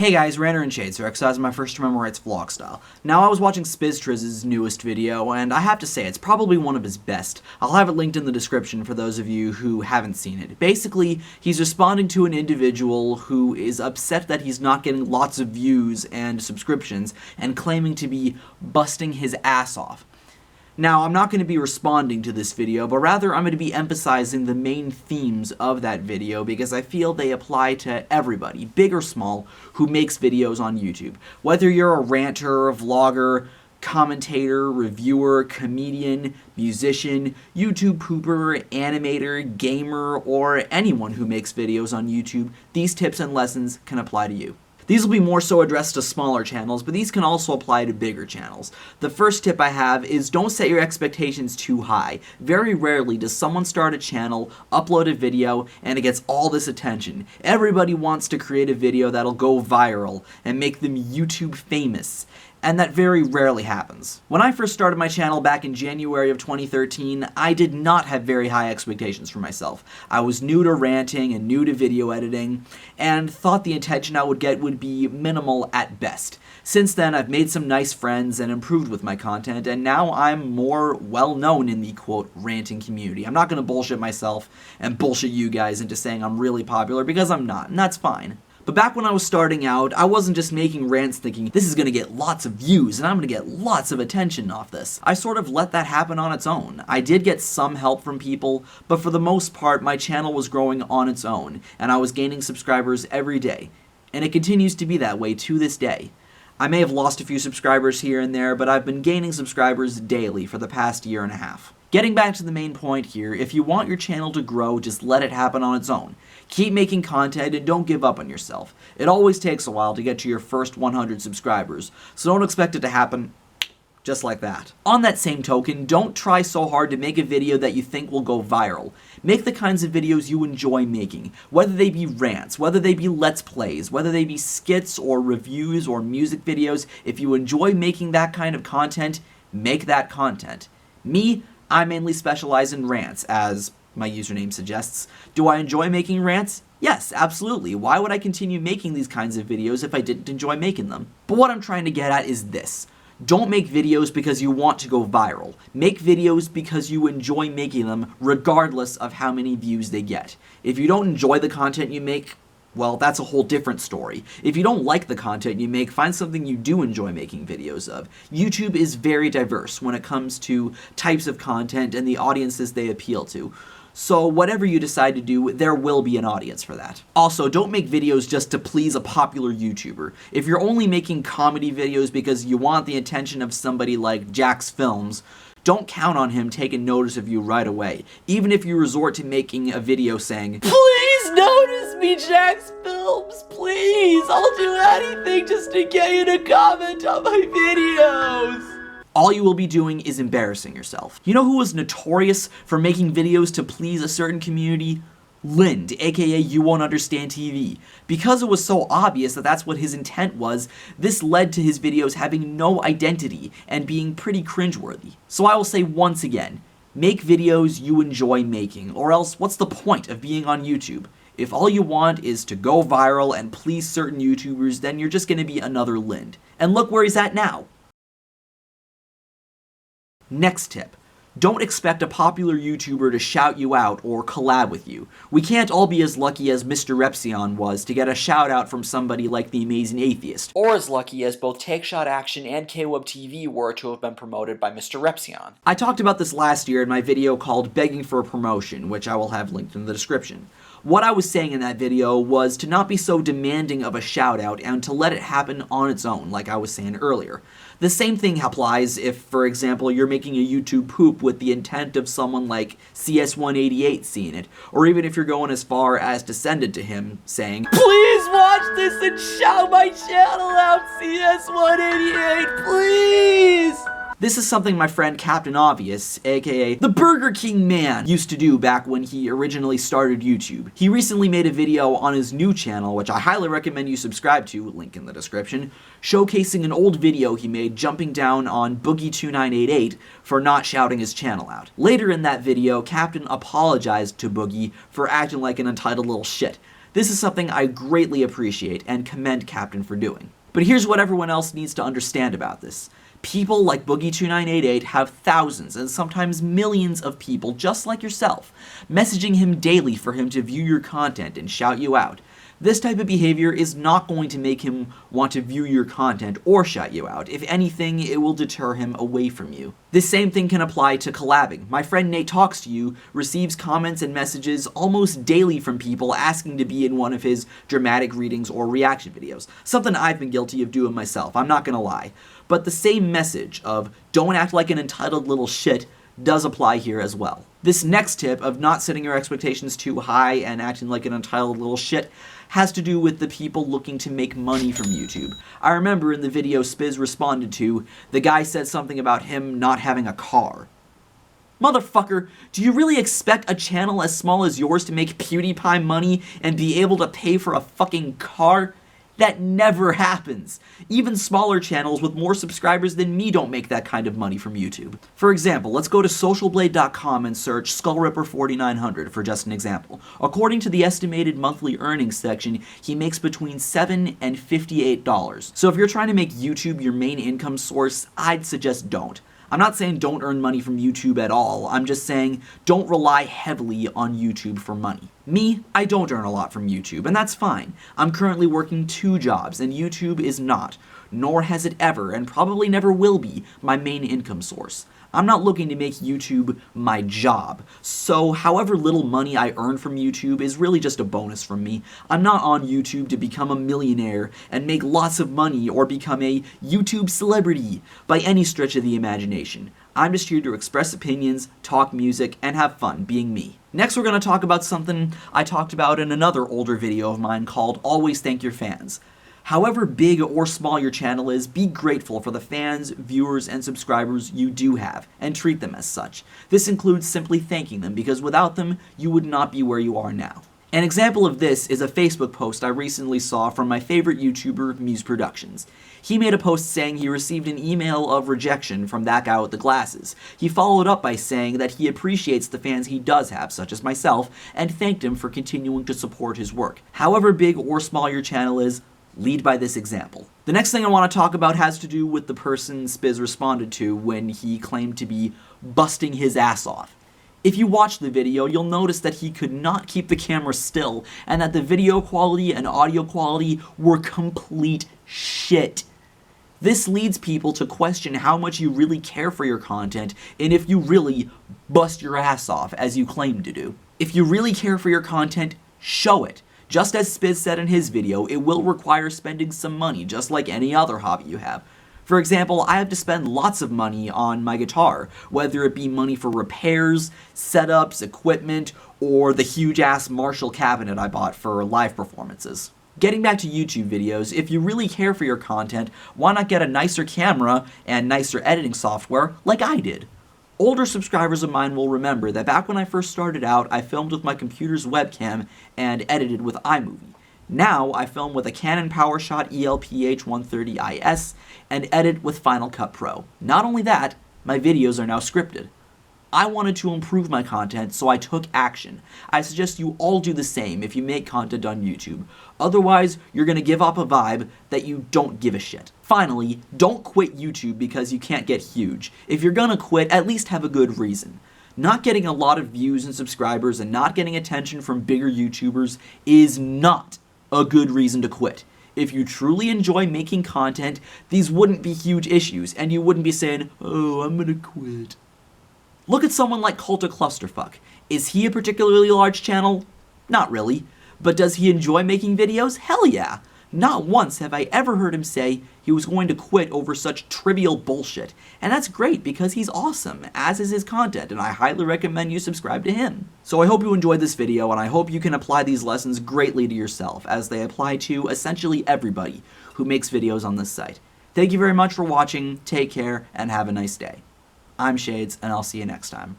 Hey guys, RanterInShades here, exercising my first to memorize vlog style. Now I was watching SpizTriz's newest video, and I have to say, it's probably one of his best. I'll have it linked in the description for those of you who haven't seen it. Basically, he's responding to an individual who is upset that he's not getting lots of views and subscriptions, and claiming to be busting his ass off. Now, I'm not going to be responding to this video, but rather I'm going to be emphasizing the main themes of that video because I feel they apply to everybody, big or small, who makes videos on YouTube. Whether you're a ranter, vlogger, commentator, reviewer, comedian, musician, YouTube pooper, animator, gamer, or anyone who makes videos on YouTube, these tips and lessons can apply to you. These will be more so addressed to smaller channels, but these can also apply to bigger channels. The first tip I have is don't set your expectations too high. Very rarely does someone start a channel, upload a video, and it gets all this attention. Everybody wants to create a video that'll go viral and make them YouTube famous. And that very rarely happens. When I first started my channel back in January of 2013, I did not have very high expectations for myself. I was new to ranting and new to video editing, and thought the attention I would get would be minimal at best. Since then, I've made some nice friends and improved with my content, and now I'm more well-known in the, quote, ranting community. I'm not gonna bullshit myself and bullshit you guys into saying I'm really popular, because I'm not, and that's fine. But back when I was starting out, I wasn't just making rants thinking, this is gonna get lots of views and I'm gonna get lots of attention off this. I sort of let that happen on its own. I did get some help from people, but for the most part, my channel was growing on its own, and I was gaining subscribers every day. And it continues to be that way to this day. I may have lost a few subscribers here and there, but I've been gaining subscribers daily for the past year and a half. Getting back to the main point here, if you want your channel to grow, just let it happen on its own. Keep making content and don't give up on yourself. It always takes a while to get to your first 100 subscribers, so don't expect it to happen just like that. On that same token, don't try so hard to make a video that you think will go viral. Make the kinds of videos you enjoy making, whether they be rants, whether they be let's plays, whether they be skits or reviews or music videos. If you enjoy making that kind of content, make that content. Me, I mainly specialize in rants, as my username suggests. Do I enjoy making rants? Yes, absolutely. Why would I continue making these kinds of videos if I didn't enjoy making them? But what I'm trying to get at is this. Don't make videos because you want to go viral. Make videos because you enjoy making them, regardless of how many views they get. If you don't enjoy the content you make, well, that's a whole different story. If you don't like the content you make, find something you do enjoy making videos of. YouTube is very diverse when it comes to types of content and the audiences they appeal to. So whatever you decide to do, there will be an audience for that. Also, don't make videos just to please a popular YouTuber. If you're only making comedy videos because you want the attention of somebody like Jack's Films, don't count on him taking notice of you right away, even if you resort to making a video saying, "Please notice me, Jack's Films, please! I'll do anything just to get you to comment on my videos!" All you will be doing is embarrassing yourself. You know who was notorious for making videos to please a certain community? Lind, aka You Won't Understand TV. Because it was so obvious that that's what his intent was, this led to his videos having no identity and being pretty cringeworthy. So I will say once again, make videos you enjoy making, or else what's the point of being on YouTube? If all you want is to go viral and please certain YouTubers, then you're just gonna be another Lind. And look where he's at now. Next tip. Don't expect a popular YouTuber to shout you out or collab with you. We can't all be as lucky as Mr. Repsion was to get a shout out from somebody like The Amazing Atheist, or as lucky as both Take Shot Action and KWeb TV were to have been promoted by Mr. Repsion. I talked about this last year in my video called Begging for a Promotion, which I will have linked in the description. What I was saying in that video was to not be so demanding of a shout out and to let it happen on its own, like I was saying earlier. The same thing applies if, for example, you're making a YouTube poop with the intent of someone like CS188 seeing it, or even if you're going as far as to send it to him saying, "Please watch this and shout my channel out, CS188, please!" This is something my friend Captain Obvious, aka the Burger King Man, used to do back when he originally started YouTube. He recently made a video on his new channel, which I highly recommend you subscribe to, link in the description, showcasing an old video he made jumping down on Boogie2988 for not shouting his channel out. Later in that video, Captain apologized to Boogie for acting like an entitled little shit. This is something I greatly appreciate and commend Captain for doing. But here's what everyone else needs to understand about this. People like Boogie2988 have thousands and sometimes millions of people just like yourself, messaging him daily for him to view your content and shout you out. This type of behavior is not going to make him want to view your content or shout you out. If anything, it will deter him away from you. This same thing can apply to collabing. My friend Nate Talks to You receives comments and messages almost daily from people asking to be in one of his dramatic readings or reaction videos. Something I've been guilty of doing myself, I'm not gonna lie. But the same message of don't act like an entitled little shit does apply here as well. This next tip of not setting your expectations too high and acting like an entitled little shit has to do with the people looking to make money from YouTube. I remember in the video Spiz responded to, the guy said something about him not having a car. Motherfucker, do you really expect a channel as small as yours to make PewDiePie money and be able to pay for a fucking car? That never happens. Even smaller channels with more subscribers than me don't make that kind of money from YouTube. For example, let's go to socialblade.com and search SkullRipper4900 for just an example. According to the estimated monthly earnings section, he makes between $7 and $58. So if you're trying to make YouTube your main income source, I'd suggest don't. I'm not saying don't earn money from YouTube at all, I'm just saying don't rely heavily on YouTube for money. Me, I don't earn a lot from YouTube, and that's fine. I'm currently working 2 jobs, and YouTube is not, nor has it ever, and probably never will be, my main income source. I'm not looking to make YouTube my job, so however little money I earn from YouTube is really just a bonus from me. I'm not on YouTube to become a millionaire and make lots of money or become a YouTube celebrity by any stretch of the imagination. I'm just here to express opinions, talk music, and have fun being me. Next we're going to talk about something I talked about in another older video of mine called Always Thank Your Fans. However big or small your channel is, be grateful for the fans, viewers, and subscribers you do have, and treat them as such. This includes simply thanking them, because without them, you would not be where you are now. An example of this is a Facebook post I recently saw from my favorite YouTuber, Muse Productions. He made a post saying he received an email of rejection from that guy with the glasses. He followed up by saying that he appreciates the fans he does have, such as myself, and thanked him for continuing to support his work. However big or small your channel is, lead by this example. The next thing I want to talk about has to do with the person Spiz responded to when he claimed to be busting his ass off. If you watch the video, you'll notice that he could not keep the camera still, and that the video quality and audio quality were complete shit. This leads people to question how much you really care for your content, and if you really bust your ass off, as you claim to do. If you really care for your content, show it. Just as Spiz said in his video, it will require spending some money, just like any other hobby you have. For example, I have to spend lots of money on my guitar, whether it be money for repairs, setups, equipment, or the huge-ass Marshall cabinet I bought for live performances. Getting back to YouTube videos, if you really care for your content, why not get a nicer camera and nicer editing software like I did? Older subscribers of mine will remember that back when I first started out, I filmed with my computer's webcam and edited with iMovie. Now, I film with a Canon PowerShot ELPH130IS and edit with Final Cut Pro. Not only that, my videos are now scripted. I wanted to improve my content, so I took action. I suggest you all do the same if you make content on YouTube. Otherwise, you're gonna give off a vibe that you don't give a shit. Finally, don't quit YouTube because you can't get huge. If you're gonna quit, at least have a good reason. Not getting a lot of views and subscribers and not getting attention from bigger YouTubers is not a good reason to quit. If you truly enjoy making content, these wouldn't be huge issues, and you wouldn't be saying, oh, I'm gonna quit. Look at someone like Cult of Clusterfuck. Is he a particularly large channel? Not really. But does he enjoy making videos? Hell yeah! Not once have I ever heard him say he was going to quit over such trivial bullshit. And that's great because he's awesome, as is his content, and I highly recommend you subscribe to him. So I hope you enjoyed this video, and I hope you can apply these lessons greatly to yourself, as they apply to essentially everybody who makes videos on this site. Thank you very much for watching, take care, and have a nice day. I'm Shades, and I'll see you next time.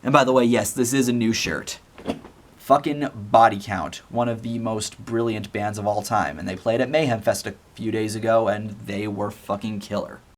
And by the way, yes, this is a new shirt. fucking Body Count, one of the most brilliant bands of all time, and they played at Mayhem Fest a few days ago, and they were fucking killer.